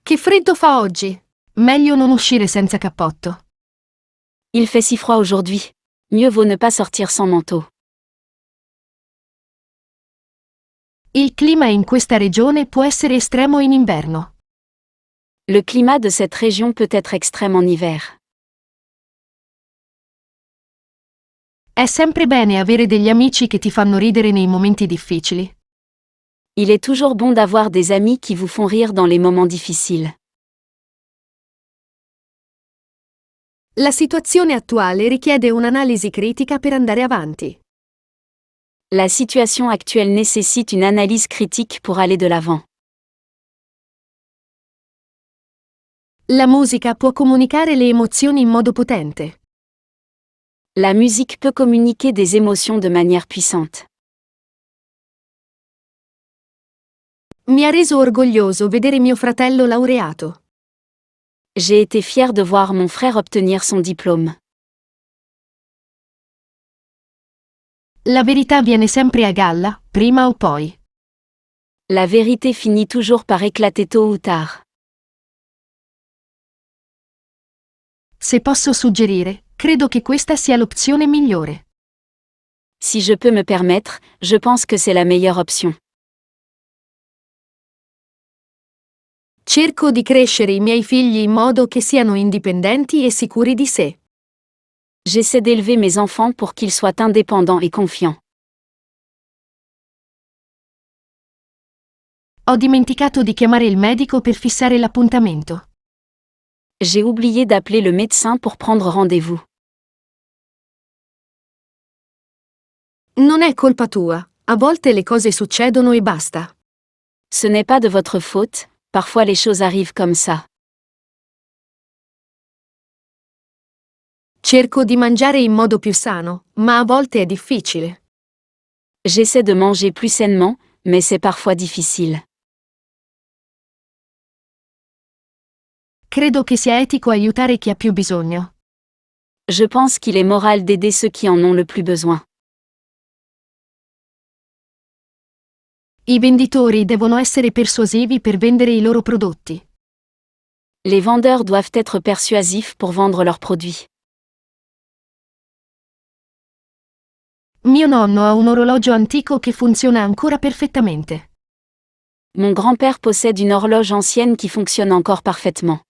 Che freddo fa oggi! Meglio non uscire senza cappotto. Il fait si froid aujourd'hui. Mieux vaut ne pas sortir sans manteau. Il clima in questa regione può essere estremo in inverno. Le climat de cette région peut être extrême en hiver. È sempre bene avere degli amici che ti fanno ridere nei momenti difficili. Il est toujours bon d'avoir des amis qui vous font rire dans les moments difficiles. La situazione attuale richiede un'analisi critica per andare avanti. La situation actuelle nécessite une analyse critique pour aller de l'avant. La musica può comunicare le emozioni in modo potente. La musique peut communiquer des émotions de manière puissante. Mi ha reso orgoglioso vedere mio fratello laureato. J'ai été fière de voir mon frère obtenir son diplôme. La verità viene sempre a galla, prima o poi. La vérité finit toujours par éclater tôt ou tard. Se posso suggerire, credo che questa sia l'opzione migliore. Si je peux me permettre, je pense que c'est la meilleure option. Cerco di crescere i miei figli in modo che siano indipendenti e sicuri di sé. J'essaie d'élever mes enfants pour qu'ils soient indépendants et confiants. Ho dimenticato di chiamare il medico per fissare l'appuntamento. J'ai oublié d'appeler le médecin pour prendre rendez-vous. Non è colpa tua, a volte le cose succedono e basta. Ce n'est pas de votre faute, parfois les choses arrivent comme ça. Cerco di mangiare in modo più sano, ma a volte è difficile. J'essaie de manger plus sainement, mais c'est parfois difficile. Credo che sia etico aiutare chi ha più bisogno. Je pense qu'il est moral d'aider ceux qui en ont le plus besoin. I venditori devono essere persuasivi per vendere i loro prodotti. Les vendeurs doivent être persuasifs pour vendre leurs produits. Mio nonno ha un orologio antico che funziona ancora perfettamente. Mon grand-père possède une horloge ancienne qui fonctionne encore parfaitement.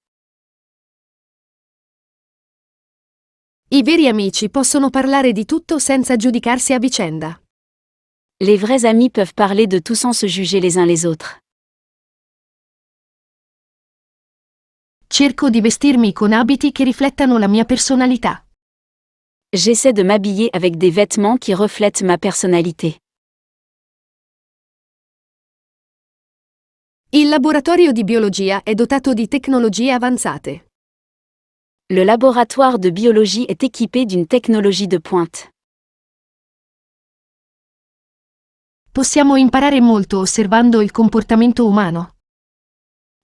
I veri amici possono parlare di tutto senza giudicarsi a vicenda. Les vrais amis peuvent parler de tout sans se juger les uns les autres. Cerco di vestirmi con abiti che riflettano la mia personalità. J'essaie de m'habiller avec des vêtements qui reflètent ma personnalité. Il laboratorio di biologia è dotato di tecnologie avanzate. Le laboratoire de biologie est équipé d'une technologie de pointe. Possiamo imparare molto osservando il comportamento umano.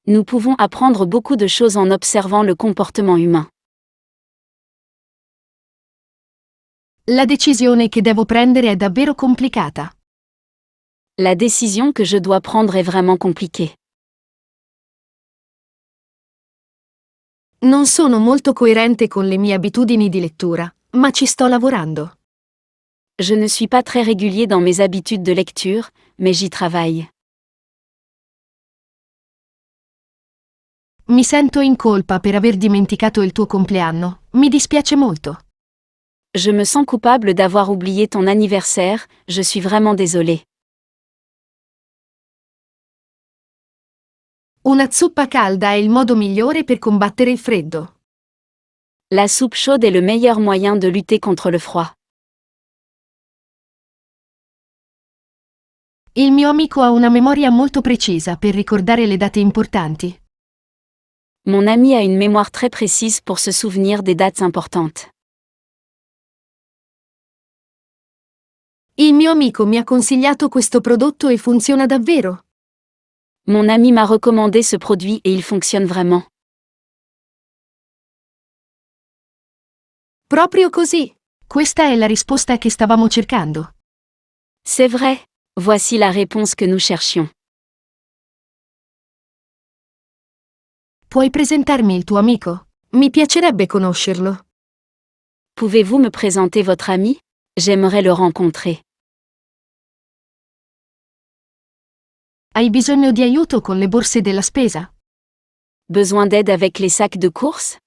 Nous pouvons apprendre beaucoup de choses en observant le comportement humain. La decisione che devo prendere è davvero complicata. La décision que je dois prendre est vraiment compliquée. Non sono molto coerente con le mie abitudini di lettura, ma ci sto lavorando. Je ne suis pas très régulier dans mes habitudes de lecture, mais j'y travaille. Mi sento in colpa per aver dimenticato il tuo compleanno, mi dispiace molto. Je me sens coupable d'avoir oublié ton anniversaire, je suis vraiment désolée. Una zuppa calda è il modo migliore per combattere il freddo. La soupe chaude est le meilleur moyen de lutter contre le froid. Il mio amico ha una memoria molto precisa per ricordare le date importanti. Mon ami a une mémoire très précise pour se souvenir des dates importantes. Il mio amico mi ha consigliato questo prodotto e funziona davvero. Mon ami m'a recommandé ce produit et il fonctionne vraiment. Proprio così. Questa è la risposta che stavamo cercando. C'est vrai. Voici la réponse que nous cherchions. Puoi presentarmi il tuo amico? Mi piacerebbe conoscerlo. Pouvez-vous me présenter votre ami? J'aimerais le rencontrer. Hai bisogno di aiuto con le borse della spesa? Besoin d'aide avec les sacs de course?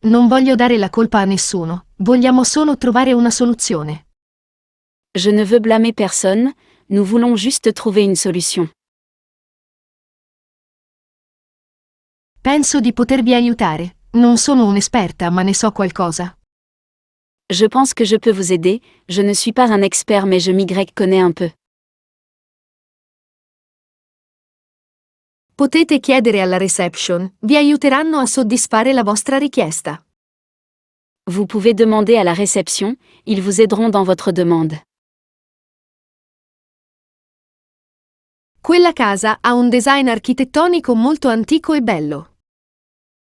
Non voglio dare la colpa a nessuno, vogliamo solo trovare una soluzione. Je ne veux blâmer personne, nous voulons juste trouver une solution. Penso di potervi aiutare, non sono un'esperta ma ne so qualcosa. Je pense que je peux vous aider, je ne suis pas un expert mais je m'y connais un peu. Potete chiedere alla reception, vi aiuteranno a soddisfare la vostra richiesta. Vous pouvez demander à la réception, ils vous aideront dans votre demande. Quella casa ha un design architettonico molto antico e bello.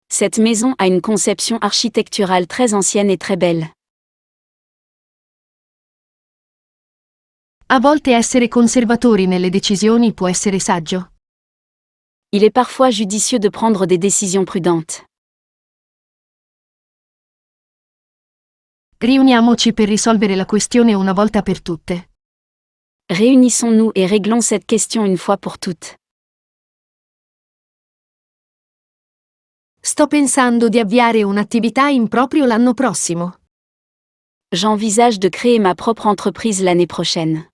Cette maison a une conception architecturale très ancienne et très belle. A volte essere conservatori nelle decisioni può essere saggio. Il est parfois judicieux de prendre des décisions prudentes. Riuniamoci per risolvere la questione una volta per tutte. Réunissons-nous et réglons cette question une fois pour toutes. Sto pensando di avviare un'attività in proprio l'anno prossimo. J'envisage de créer ma propre entreprise l'année prochaine.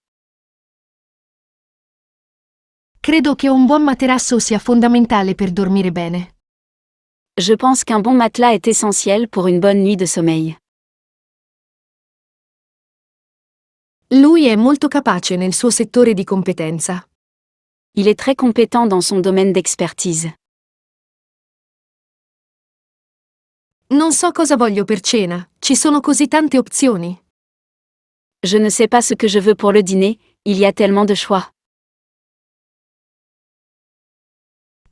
Credo che un buon materasso sia fondamentale per dormire bene. Je pense qu'un bon matelas est essentiel pour une bonne nuit de sommeil. Lui è molto capace nel suo settore di competenza. Il est très compétent dans son domaine d'expertise. Non so cosa voglio per cena, ci sono così tante opzioni. Je ne sais pas ce que je veux pour le dîner, il y a tellement de choix.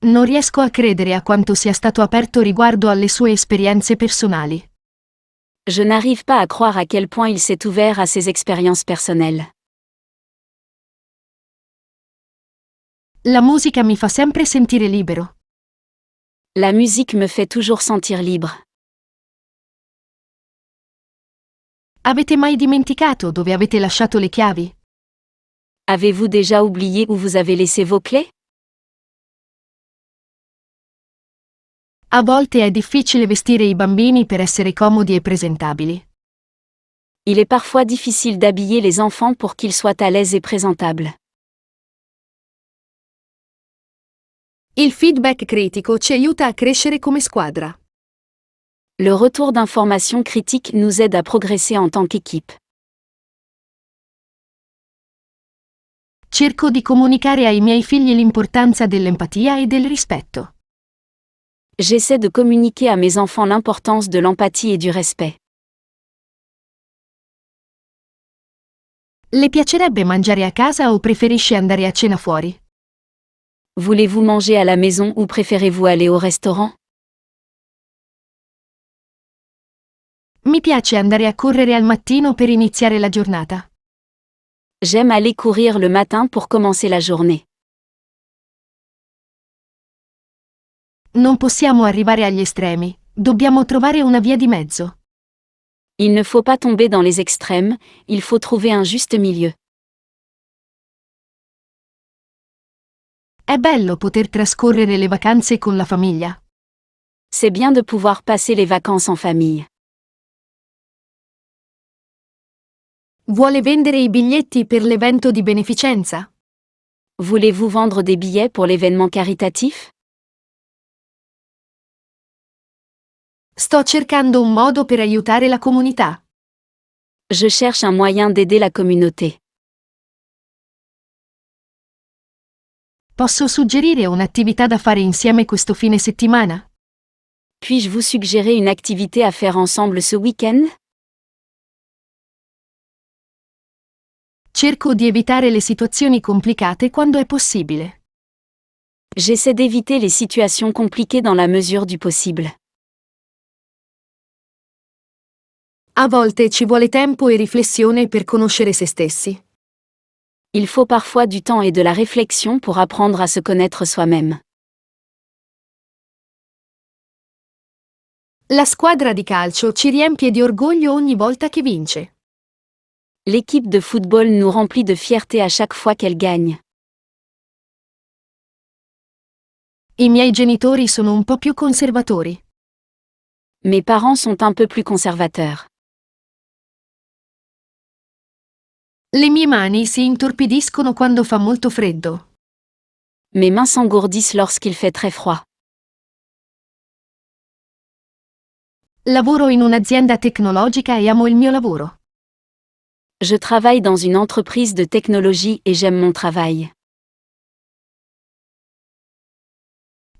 Non riesco a credere a quanto sia stato aperto riguardo alle sue esperienze personali. Je n'arrive pas à croire à quel point il s'est ouvert à ses expériences personnelles. La musica mi fa sempre sentire libero. La musique me fait toujours sentir libre. Avete mai dimenticato dove avete lasciato le chiavi? Avez-vous déjà oublié où vous avez laissé vos clés? A volte è difficile vestire i bambini per essere comodi e presentabili. Il est parfois difficile d'habiller les enfants pour qu'ils soient à l'aise et présentables. Il feedback critico ci aiuta a crescere come squadra. Le retour d'information critique nous aide à progresser en tant qu'équipe. Cerco di comunicare ai miei figli l'importanza dell'empatia e del rispetto. J'essaie de communiquer à mes enfants l'importance de l'empathie et du respect. Le piacerebbe mangiare a casa o preferisce andare a cena fuori? Voulez-vous manger à la maison ou préférez-vous aller au restaurant? Mi piace andare a correre al mattino per iniziare la giornata. J'aime aller courir le matin pour commencer la journée. Non possiamo arrivare agli estremi, dobbiamo trovare una via di mezzo. Il ne faut pas tomber dans les extrêmes, il faut trouver un juste milieu. È bello poter trascorrere le vacanze con la famiglia. C'est bien de pouvoir passer les vacances en famille. Vuole vendere i biglietti per l'evento di beneficenza? Voulez-vous vendre des billets pour l'événement caritatif? Sto cercando un modo per aiutare la comunità. Je cherche un moyen d'aider la communauté. Posso suggerire un'attività da fare insieme questo fine settimana? Puis-je vous suggérer une activité à faire ensemble ce week-end? Cerco di evitare le situazioni complicate quando è possibile. J'essaie d'éviter les situations compliquées dans la mesure du possible. A volte ci vuole tempo e riflessione per conoscere se stessi. Il faut parfois du temps et de la réflexion pour apprendre à se connaître soi-même. La squadra di calcio ci riempie di orgoglio ogni volta che vince. L'équipe de football nous remplit de fierté à chaque fois qu'elle gagne. I miei genitori sono un po' più conservatori. Mes parents sont un peu plus conservateurs. Le mie mani si intorpidiscono quando fa molto freddo. Mes mains s'engourdissent lorsqu'il fait très froid. Lavoro in un'azienda tecnologica e amo il mio lavoro. Je travaille dans une entreprise de technologie et j'aime mon travail.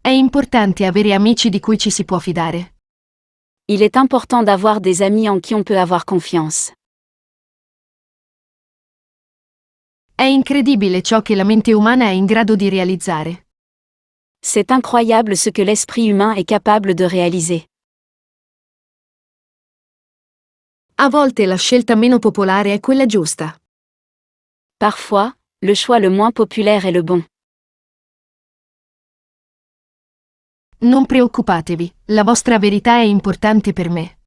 È importante avere amici di cui ci si può fidare. Il est important d'avoir des amis en qui on peut avoir confiance. È incredibile ciò che la mente umana è in grado di realizzare. C'est incroyable ce que l'esprit humain est capable de réaliser. A volte la scelta meno popolare è quella giusta. Parfois, le choix le moins populaire est le bon. Non preoccupatevi, la vostra verità è importante per me.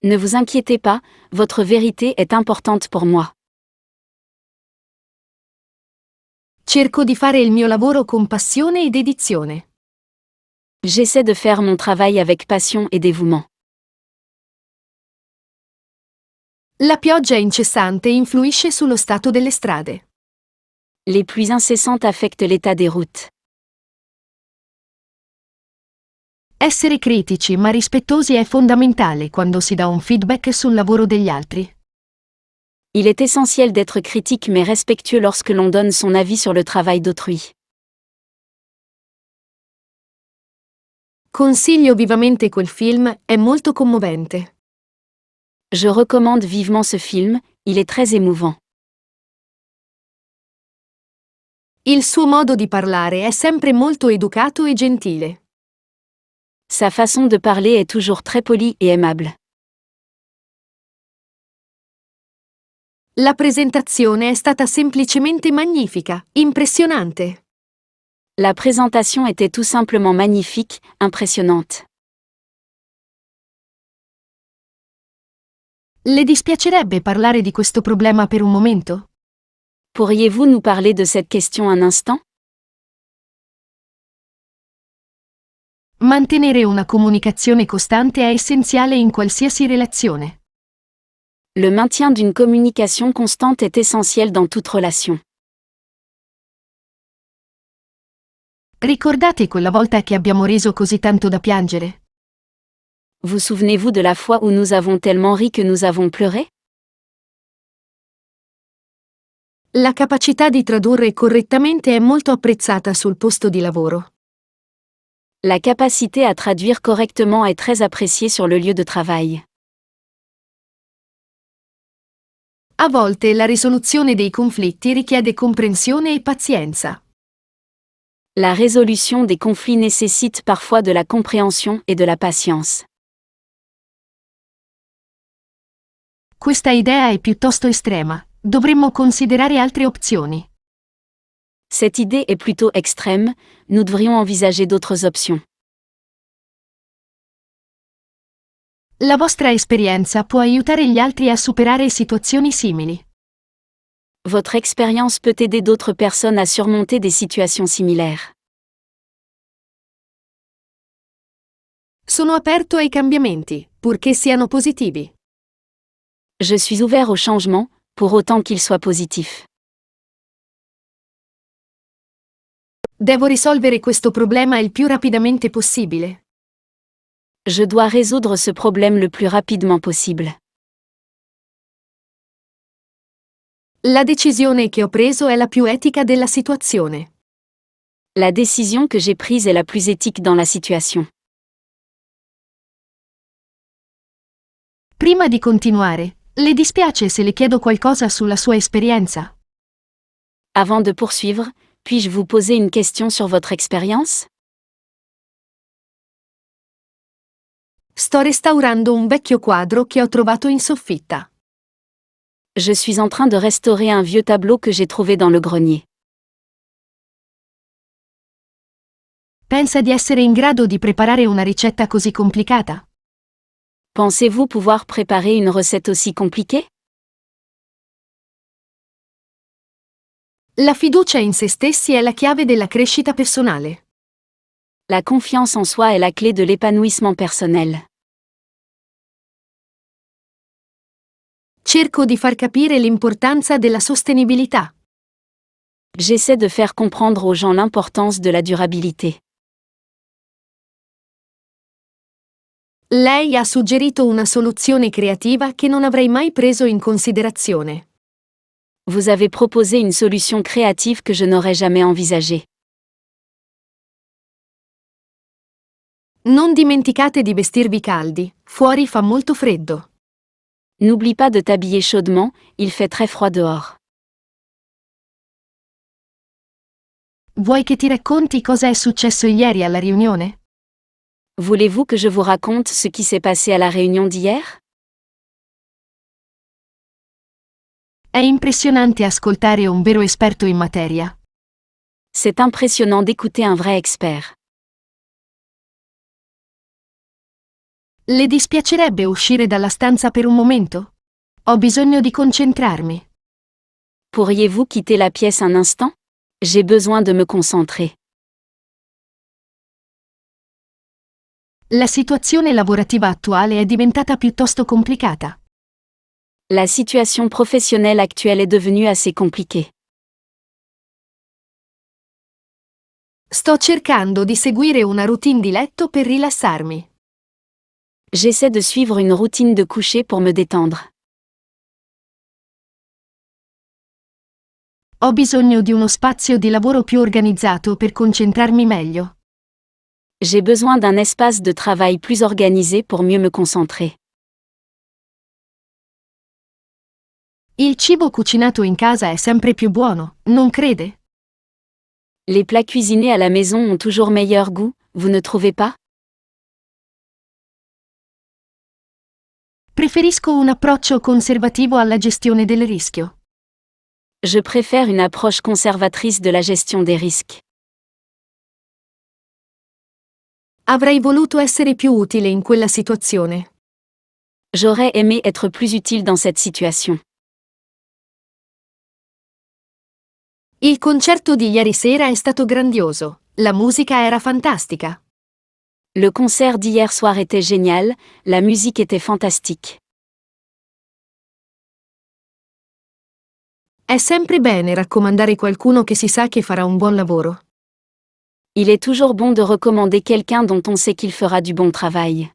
Ne vous inquiétez pas, votre vérité est importante pour moi. Cerco di fare il mio lavoro con passione e dedizione. J'essaie de faire mon travail avec passion et dévouement. La pioggia incessante influisce sullo stato delle strade. Les pluies incessantes affectent l'état des routes. Essere critici ma rispettosi è fondamentale quando si dà un feedback sul lavoro degli altri. Il est essentiel d'être critique mais respectueux lorsque l'on donne son avis sur le travail d'autrui. Consiglio vivamente quel film, è molto commovente. Je recommande vivement ce film, il est très émouvant. Il suo modo di parlare è sempre molto educato e gentile. Sa façon de parler est toujours très polie et aimable. La presentazione è stata semplicemente magnifica, impressionante. La présentation était tout simplement magnifique, impressionnante. Le dispiacerebbe parlare di questo problema per un momento? Pourriez-vous nous parler de cette question un instant? Mantenere una comunicazione costante è essenziale in qualsiasi relazione. Le maintien d'une communication constante est essentiel dans toute relation. Ricordate quella volta che abbiamo riso così tanto da piangere? Vous souvenez-vous de la fois où nous avons tellement ri que nous avons pleuré? La capacità di tradurre correttamente è molto apprezzata sul posto di lavoro. La capacité à traduire correctement est très appréciée sur le lieu de travail. A volte la risoluzione dei conflitti richiede comprensione e pazienza. La résolution des conflits nécessite parfois de la compréhension et de la patience. Questa idea è piuttosto estrema. Dovremmo considerare altre opzioni. Cette idée est plutôt extrême, nous devrions envisager d'autres options. La vostra esperienza può aiutare gli altri a superare situazioni simili. Votre expérience peut aider d'autres personnes à surmonter des situations similaires. Sono aperto ai cambiamenti, purché siano positivi. Je suis ouvert au changement, pour autant qu'il soit positif. Devo risolvere questo problema il più rapidamente possibile. Je dois résoudre ce problème le plus rapidement possible. La decisione che ho preso è la più etica della situazione. La décision que j'ai prise est la plus éthique dans la situation. Prima di continuare, le dispiace se le chiedo qualcosa sulla sua esperienza? Avant de poursuivre, puis-je vous poser une question sur votre expérience? Sto restaurando un vecchio quadro che ho trovato in soffitta. Je suis en train de restaurer un vieux tableau que j'ai trouvé dans le grenier. Pensa di essere in grado di preparare una ricetta così complicata? Pensez-vous pouvoir préparer une recette aussi compliquée? La fiducia in se stessi è la chiave della crescita personale. La confiance en soi est la clé de l'épanouissement personnel. Cerco di far capire l'importanza della sostenibilità. J'essaie de faire comprendre aux gens l'importance de la durabilité. Lei ha suggerito una soluzione creativa che non avrei mai preso in considerazione. Vous avez proposé une solution créative que je n'aurais jamais envisagée. Non dimenticate di vestirvi caldi, fuori fa molto freddo. N'oublie pas de t'habiller chaudement, il fait très froid dehors. Vuoi che ti racconti cosa è successo ieri alla riunione? Voulez-vous que je vous raconte ce qui s'est passé à la réunion d'hier? È impressionante ascoltare un vero esperto in materia. C'est impressionnant d'écouter un vrai expert. Le dispiacerebbe uscire dalla stanza per un momento? Ho bisogno di concentrarmi. Pourriez-vous quitter la pièce un instant? J'ai besoin de me concentrer. La situazione lavorativa attuale è diventata piuttosto complicata. La situation professionnelle actuelle est devenue assez compliquée. Sto cercando di seguire una routine di letto per rilassarmi. J'essaie de suivre une routine de coucher pour me détendre. Ho bisogno di uno spazio di lavoro più organizzato per concentrarmi meglio. J'ai besoin d'un espace de travail plus organisé pour mieux me concentrer. Il cibo cucinato in casa è sempre più buono, non crede? Les plats cuisinés à la maison ont toujours meilleur goût, vous ne trouvez pas? Preferisco un approccio conservativo alla gestione del rischio. Je préfère une approche conservatrice de la gestion des risques. Avrei voluto essere più utile in quella situazione. J'aurais aimé être plus utile dans cette situation. Il concerto di ieri sera è stato grandioso, la musica era fantastica. Le concert d'hier soir était génial, la musique était fantastique. È sempre bene raccomandare qualcuno che si sa che farà un buon lavoro. Il est toujours bon de recommander quelqu'un dont on sait qu'il fera du bon travail.